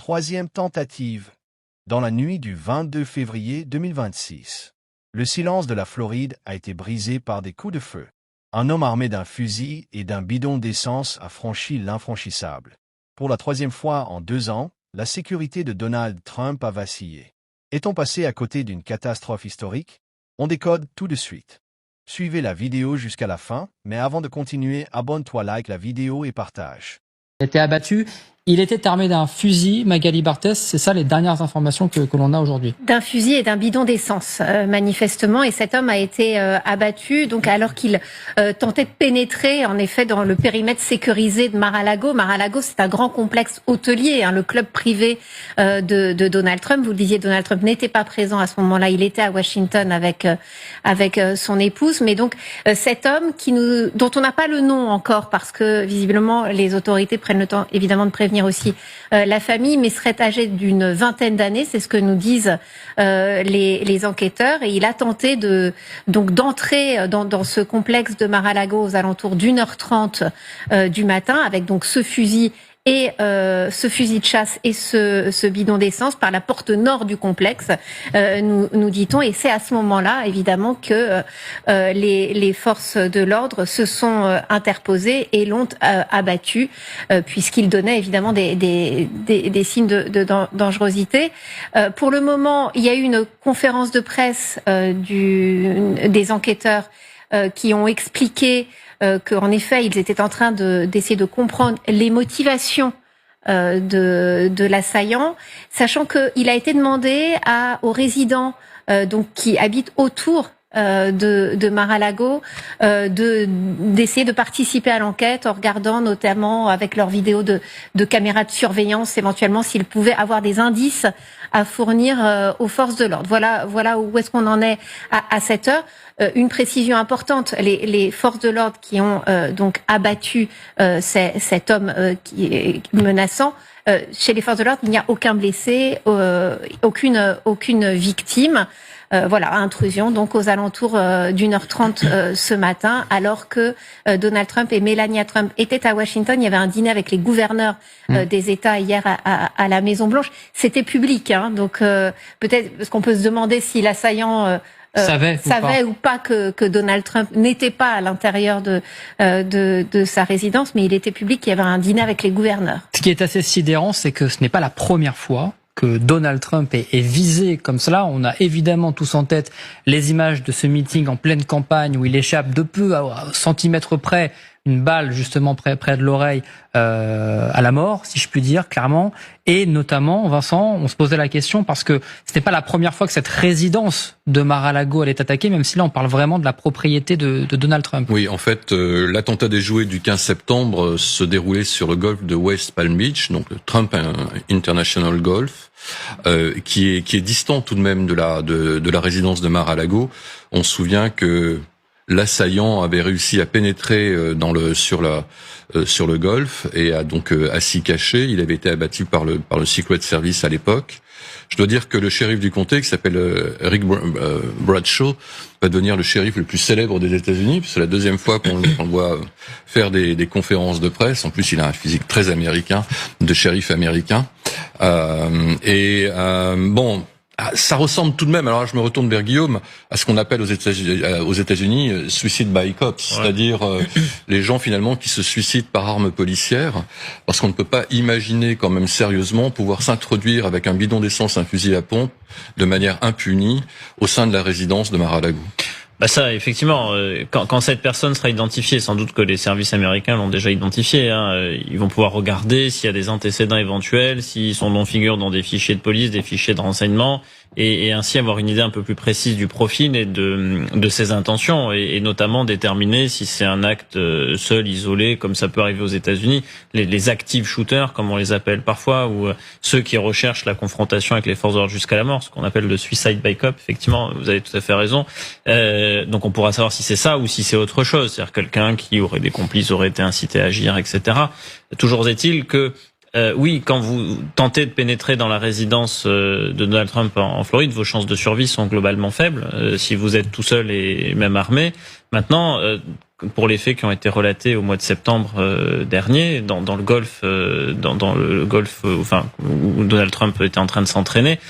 troisième tentative, dans la nuit du 22 février 2026. Le silence de la Floride a été brisé par des coups de feu. Un homme armé d'un fusil et d'un bidon d'essence a franchi l'infranchissable. Pour la troisième fois en 2 ans, la sécurité de Donald Trump a vacillé. Est-on passé à côté d'une catastrophe historique? On décode tout de suite. Suivez la vidéo jusqu'à la fin, mais avant de continuer, abonne-toi, like la vidéo et partage. Il a été abattu. Il était armé d'un fusil, Magali Barthès, c'est ça les dernières informations que l'on a aujourd'hui. D'un fusil et d'un bidon d'essence, manifestement, et cet homme a été abattu donc alors qu'il tentait de pénétrer en effet dans le périmètre sécurisé de Mar-a-Lago. Mar-a-Lago, c'est un grand complexe hôtelier, le club privé de Donald Trump. Vous le disiez, Donald Trump n'était pas présent à ce moment-là, il était à Washington avec son épouse, mais donc cet homme dont on n'a pas le nom encore parce que visiblement les autorités prennent le temps évidemment de prévenir aussi la famille, mais serait âgé d'une vingtaine d'années, c'est ce que nous disent les enquêteurs, et il a tenté d'entrer dans ce complexe de Mar-a-Lago aux alentours d'1h30 du matin avec donc ce fusil et ce fusil de chasse et ce bidon d'essence par la porte nord du complexe, nous dit-on, et c'est à ce moment-là évidemment que les forces de l'ordre se sont interposées et l'ont abattu, puisqu'il donnait évidemment des signes de dangerosité. Pour le moment, il y a eu une conférence de presse des enquêteurs qui ont expliqué qu'en effet, ils étaient en train d'essayer de comprendre les motivations de l'assaillant, sachant qu'il a été demandé aux résidents donc qui habitent autour de Mar-a-Lago d'essayer de participer à l'enquête en regardant notamment avec leurs vidéos de caméras de surveillance éventuellement s'ils pouvaient avoir des indices à fournir aux forces de l'ordre. Voilà où est-ce qu'on en est à cette heure. Une précision importante, les forces de l'ordre qui ont donc abattu cet homme qui est menaçant, chez les forces de l'ordre, il n'y a aucun blessé, aucune victime. Intrusion donc aux alentours d'1h30 ce matin, alors que Donald Trump et Melania Trump étaient à Washington. Il y avait un dîner avec les gouverneurs des États hier à la Maison-Blanche. C'était public, donc peut-être parce qu'on peut se demander si l'assaillant savait ou pas que Donald Trump n'était pas à l'intérieur de sa résidence, mais il était public, il y avait un dîner avec les gouverneurs. Ce qui est assez sidérant, c'est que ce n'est pas la première fois que Donald Trump est visé comme cela. On a évidemment tous en tête les images de ce meeting en pleine campagne où il échappe de peu à centimètres près une balle justement près de l'oreille à la mort, si je puis dire, clairement. Et notamment, Vincent, on se posait la question parce que ce n'est pas la première fois que cette résidence de Mar-a-Lago elle est attaquée, même si là on parle vraiment de la propriété de Donald Trump. Oui, en fait, l'attentat déjoué du 15 septembre se déroulait sur le golfe de West Palm Beach, donc le Trump International Golf, qui est distant tout de même de la résidence de Mar-a-Lago. On se souvient que l'assaillant avait réussi à pénétrer sur le golfe et a donc à s'y cacher. Il avait été abattu par le Secret Service à l'époque. Je dois dire que le shérif du comté, qui s'appelle Rick Bradshaw, va devenir le shérif le plus célèbre des États-Unis. C'est la deuxième fois qu'on le voit faire des conférences de presse. En plus, il a un physique très américain, de shérif américain. Ça ressemble tout de même, alors là, je me retourne vers Guillaume, à ce qu'on appelle aux États-Unis suicide by cops, c'est-à-dire les gens finalement qui se suicident par arme policière, parce qu'on ne peut pas imaginer quand même sérieusement pouvoir s'introduire avec un bidon d'essence, un fusil à pompe, de manière impunie au sein de la résidence de Mar-a-Lago. Ça, effectivement, quand cette personne sera identifiée, sans doute que les services américains l'ont déjà identifié, ils vont pouvoir regarder s'il y a des antécédents éventuels, si son nom figure dans des fichiers de police, des fichiers de renseignement, et ainsi avoir une idée un peu plus précise du profil et de ses intentions, et notamment déterminer si c'est un acte seul, isolé, comme ça peut arriver aux États-Unis, les active shooters, comme on les appelle parfois, ou ceux qui recherchent la confrontation avec les forces de l'ordre jusqu'à la mort, ce qu'on appelle le suicide by cop. Effectivement, vous avez tout à fait raison. Donc on pourra savoir si c'est ça ou si c'est autre chose, c'est-à-dire quelqu'un qui aurait des complices, aurait été incité à agir, etc. Toujours est-il que oui, quand vous tentez de pénétrer dans la résidence de Donald Trump en Floride, vos chances de survie sont globalement faibles. Si vous êtes tout seul et même armé. Maintenant, pour les faits qui ont été relatés au mois de septembre dernier, dans le golfe, dans le golfe, où Donald Trump était en train de s'entraîner,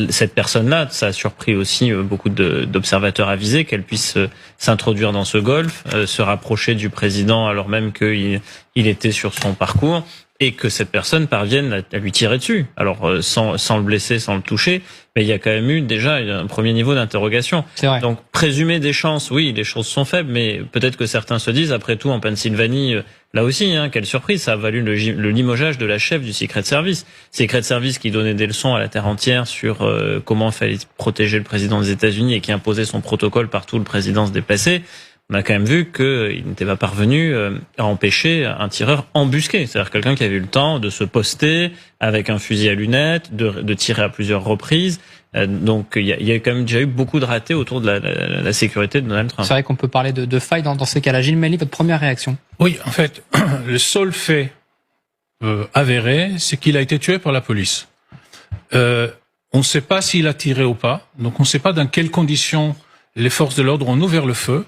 cette personne-là, ça a surpris aussi beaucoup d'observateurs avisés qu'elle puisse s'introduire dans ce golfe, se rapprocher du président alors même qu'il était sur son parcours, et que cette personne parvienne à lui tirer dessus. Alors sans le blesser, sans le toucher, mais il y a quand même eu déjà un premier niveau d'interrogation. C'est vrai. Donc présumer des chances, oui, les choses sont faibles, mais peut-être que certains se disent, après tout, en Pennsylvanie, là aussi, quelle surprise, ça a valu le limogeage de la chef du Secret Service. Secret Service qui donnait des leçons à la terre entière sur comment il fallait protéger le président des États-Unis et qui imposait son protocole partout où le président se déplaçait. On a quand même vu qu'il n'était pas parvenu à empêcher un tireur embusqué. C'est-à-dire quelqu'un qui avait eu le temps de se poster avec un fusil à lunettes, de tirer à plusieurs reprises. Donc il y a quand même déjà eu beaucoup de ratés autour de la sécurité de Donald Trump. C'est vrai qu'on peut parler de failles dans ces cas-là. Gilles Melly, votre première réaction? Oui, en fait, le seul fait avéré, c'est qu'il a été tué par la police. On ne sait pas s'il a tiré ou pas, donc on ne sait pas dans quelles conditions les forces de l'ordre ont ouvert le feu.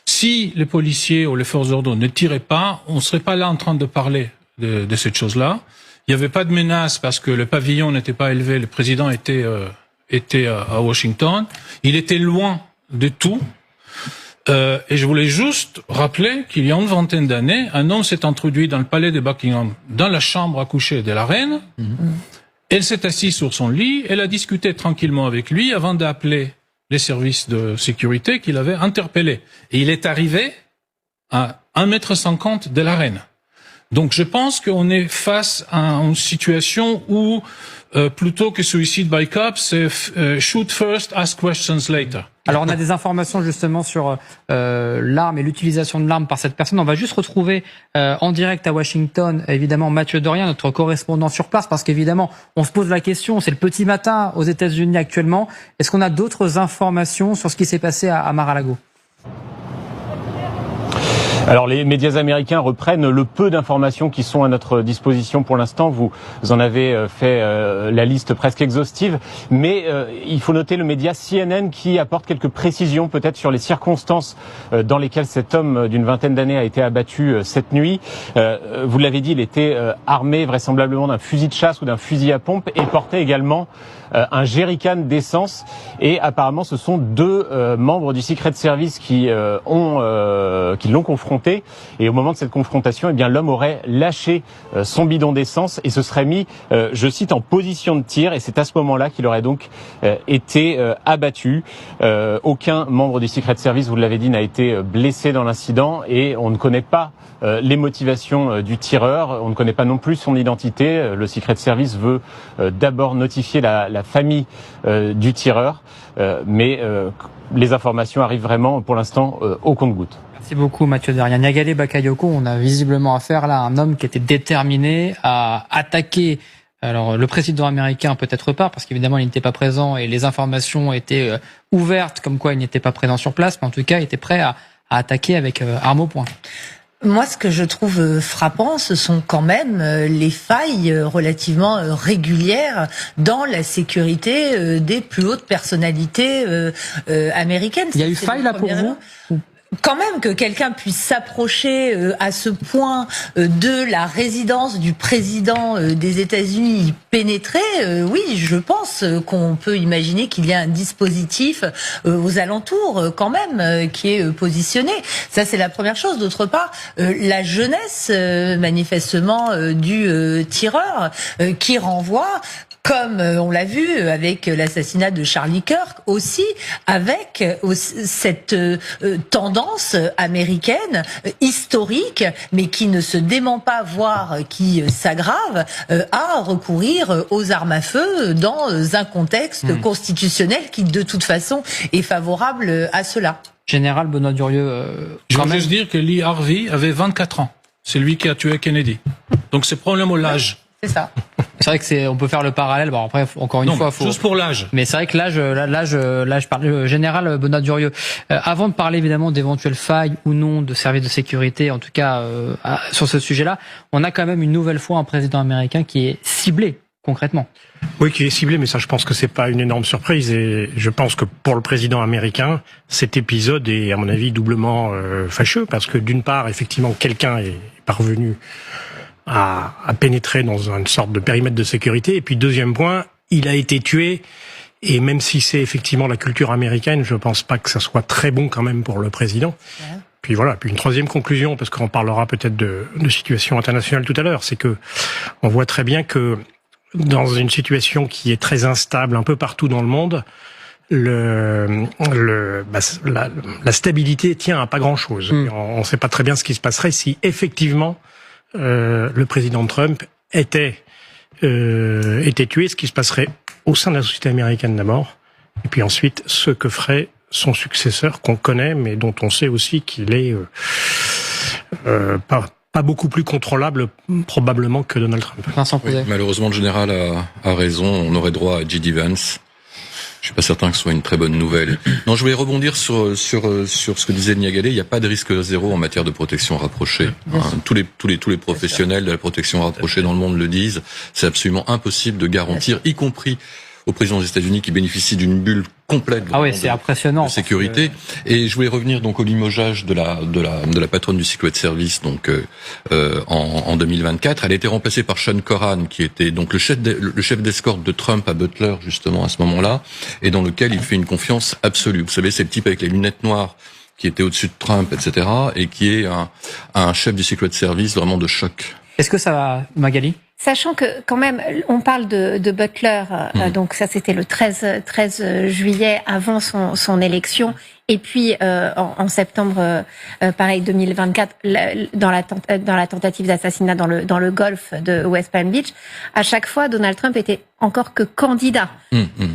Si les policiers ou les forces de l'ordre ne tiraient pas, on ne serait pas là en train de parler de cette chose-là. Il n'y avait pas de menace parce que le pavillon n'était pas élevé, le président était à Washington. Il était loin de tout. Et je voulais juste rappeler qu'il y a une vingtaine d'années, un homme s'est introduit dans le palais de Buckingham, dans la chambre à coucher de la reine. Elle s'est assise sur son lit, elle a discuté tranquillement avec lui avant d'appeler les services de sécurité qu'il avait interpellés. Et il est arrivé à 1,50 m de la reine. Donc je pense qu'on est face à une situation où, plutôt que suicide by cop, c'est shoot first, ask questions later. Alors on a des informations justement sur l'arme et l'utilisation de l'arme par cette personne. On va juste retrouver en direct à Washington, évidemment, Mathieu Dorien, notre correspondant sur place, parce qu'évidemment, on se pose la question, c'est le petit matin aux États-Unis actuellement. Est-ce qu'on a d'autres informations sur ce qui s'est passé à Mar-a-Lago ? Alors les médias américains reprennent le peu d'informations qui sont à notre disposition pour l'instant. Vous en avez fait la liste presque exhaustive, mais il faut noter le média CNN qui apporte quelques précisions peut-être sur les circonstances dans lesquelles cet homme d'une vingtaine d'années a été abattu cette nuit. Vous l'avez dit, il était armé vraisemblablement d'un fusil de chasse ou d'un fusil à pompe et portait également un jerrycan d'essence, et apparemment ce sont deux membres du Secret Service qui l'ont confronté, et au moment de cette confrontation, eh bien l'homme aurait lâché son bidon d'essence et se serait mis, je cite, en position de tir, et c'est à ce moment-là qu'il aurait donc été abattu. Aucun membre du Secret Service, vous l'avez dit, n'a été blessé dans l'incident, et on ne connaît pas les motivations du tireur, on ne connaît pas non plus son identité. Le Secret Service veut d'abord notifier la famille du tireur, mais les informations arrivent vraiment pour l'instant au compte-gouttes. Merci beaucoup Mathieu Dorien. Niagale Bakayoko, on a visiblement affaire là à un homme qui était déterminé à attaquer. Alors le président américain peut-être pas, parce qu'évidemment il n'était pas présent et les informations étaient ouvertes comme quoi il n'était pas présent sur place, mais en tout cas il était prêt à attaquer avec arme au poing. Moi, ce que je trouve frappant, ce sont quand même les failles relativement régulières dans la sécurité des plus hautes personnalités américaines. Il y a eu faille là pour vous ? Quand même que quelqu'un puisse s'approcher à ce point de la résidence du président des États-Unis, pénétrer, oui, je pense qu'on peut imaginer qu'il y a un dispositif aux alentours quand même qui est positionné. Ça, c'est la première chose. D'autre part, la jeunesse manifestement du tireur qui renvoie, comme on l'a vu avec l'assassinat de Charlie Kirk, aussi avec cette tendance américaine historique, mais qui ne se dément pas, voire qui s'aggrave, à recourir aux armes à feu dans un contexte constitutionnel qui, de toute façon, est favorable à cela. Général Benoît Durieux, je veux juste dire que Lee Harvey avait 24 ans. C'est lui qui a tué Kennedy. Donc c'est probablement l'âge C'est ça. C'est vrai que on peut faire le parallèle. Bon, après, encore une fois, juste pour l'âge. Mais c'est vrai que l'âge, je parle général Benoît Durieux. Avant de parler évidemment d'éventuelles failles ou non de services de sécurité, en tout cas sur ce sujet-là, on a quand même une nouvelle fois un président américain qui est ciblé concrètement. Oui, qui est ciblé, mais ça, je pense que c'est pas une énorme surprise. Et je pense que pour le président américain, cet épisode est, à mon avis, doublement fâcheux, parce que d'une part, effectivement, quelqu'un est parvenu à pénétrer dans une sorte de périmètre de sécurité. Et puis, deuxième point, il a été tué. Et même si c'est effectivement la culture américaine, je pense pas que ça soit très bon quand même pour le président. Ouais. Puis voilà. Puis une troisième conclusion, parce qu'on parlera peut-être de situation internationale tout à l'heure, c'est que on voit très bien que dans une situation qui est très instable un peu partout dans le monde, la stabilité tient à pas grand-chose. On ne sait pas très bien ce qui se passerait si effectivement le président Trump était tué, ce qui se passerait au sein de la société américaine d'abord, et puis ensuite ce que ferait son successeur qu'on connaît, mais dont on sait aussi qu'il est pas beaucoup plus contrôlable probablement que Donald Trump. Oui, malheureusement, le général a raison. On aurait droit à J.D. Vance. Je suis pas certain que ce soit une très bonne nouvelle. Non, je voulais rebondir sur ce que disait Niagalé. Il n'y a pas de risque zéro en matière de protection rapprochée. Tous les professionnels de la protection rapprochée dans le monde le disent. C'est absolument impossible de garantir, y compris au président des États-Unis qui bénéficie d'une bulle complète c'est impressionnant, de sécurité. Et je voulais revenir donc au limogeage de la patronne du Secret Service donc en 2024. Elle a été remplacée par Sean Corran, qui était donc le chef d'escorte de Trump à Butler justement à ce moment-là, et dans lequel il fait une confiance absolue. Vous savez, c'est le type avec les lunettes noires qui était au-dessus de Trump, etc., et qui est un chef du Secret Service vraiment de choc. Est-ce que ça va, Magali ? Sachant que quand même, on parle de Butler, donc ça c'était le 13 juillet avant son élection, et puis en septembre, pareil 2024, dans la tentative d'assassinat dans le golfe de West Palm Beach, à chaque fois Donald Trump était encore que candidat.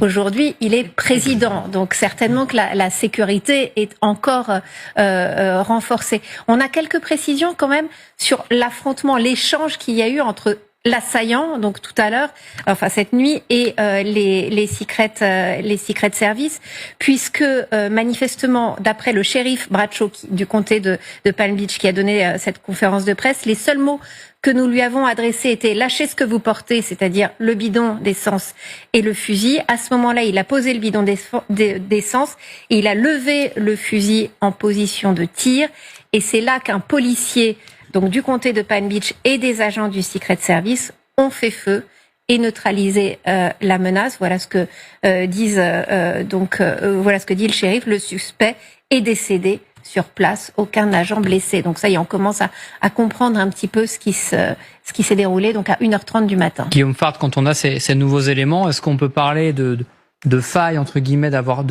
Aujourd'hui, il est président, donc certainement que la sécurité est encore renforcée. On a quelques précisions quand même sur l'affrontement, l'échange qu'il y a eu entre l'assaillant, donc tout à l'heure, enfin cette nuit, et les secret services, puisque manifestement, d'après le shérif Bradshaw du comté de Palm Beach qui a donné cette conférence de presse, les seuls mots que nous lui avons adressés étaient « lâchez ce que vous portez », c'est-à-dire le bidon d'essence et le fusil. À ce moment-là, il a posé le bidon d'essence et il a levé le fusil en position de tir, et c'est là qu'un policier donc du comté de Palm Beach et des agents du Secret Service ont fait feu et neutralisé la menace. Voilà ce que voilà ce que dit le shérif. Le suspect est décédé sur place, aucun agent blessé. Donc ça y est, on commence à comprendre un petit peu ce qui s'est déroulé donc à 1h30 du matin. Guillaume Fard, quand on a ces nouveaux éléments, est-ce qu'on peut parler de faille entre guillemets d'avoir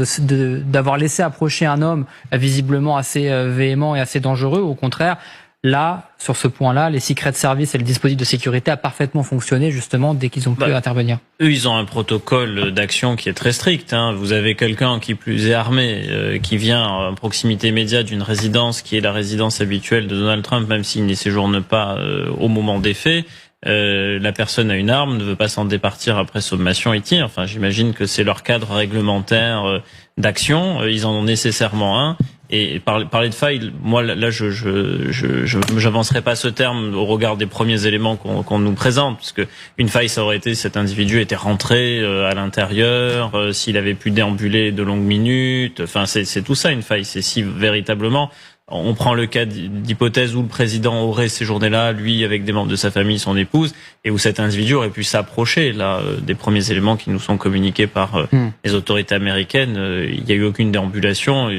laissé approcher un homme visiblement assez véhément et assez dangereux, ou au contraire? Là, sur ce point-là, les Secret Service et le dispositif de sécurité a parfaitement fonctionné, justement, dès qu'ils ont pu intervenir. Eux, ils ont un protocole d'action qui est très strict. Vous avez quelqu'un qui plus est armé, qui vient à proximité immédiate d'une résidence qui est la résidence habituelle de Donald Trump, même s'il n'y séjourne pas au moment des faits. La personne a une arme, ne veut pas s'en départir après sommation et tire. Enfin, j'imagine que c'est leur cadre réglementaire d'action. Ils en ont nécessairement un. Et parler de faille, moi là, j'avancerai pas ce terme au regard des premiers éléments qu'on nous présente, parce que une faille, ça aurait été cet individu était rentré à l'intérieur, s'il avait pu déambuler de longues minutes. Enfin, c'est tout ça une faille. C'est si véritablement. On prend le cas d'hypothèse où le président aurait séjourné là, lui avec des membres de sa famille, son épouse, et où cet individu aurait pu s'approcher là des premiers éléments qui nous sont communiqués par les autorités américaines. Il n'y a eu aucune déambulation.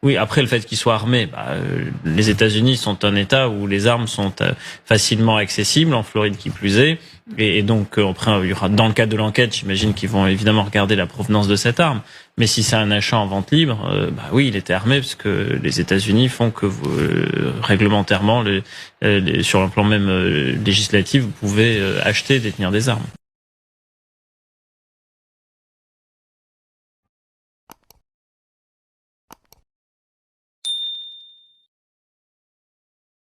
Oui, après le fait qu'il soit armé, les États-Unis sont un État où les armes sont facilement accessibles, en Floride qui plus est, et donc après il y aura, dans le cadre de l'enquête, j'imagine qu'ils vont évidemment regarder la provenance de cette arme. Mais si c'est un achat en vente libre, oui, il était armé, parce que les États-Unis font que réglementairement, sur un plan même législatif, vous pouvez acheter et détenir des armes.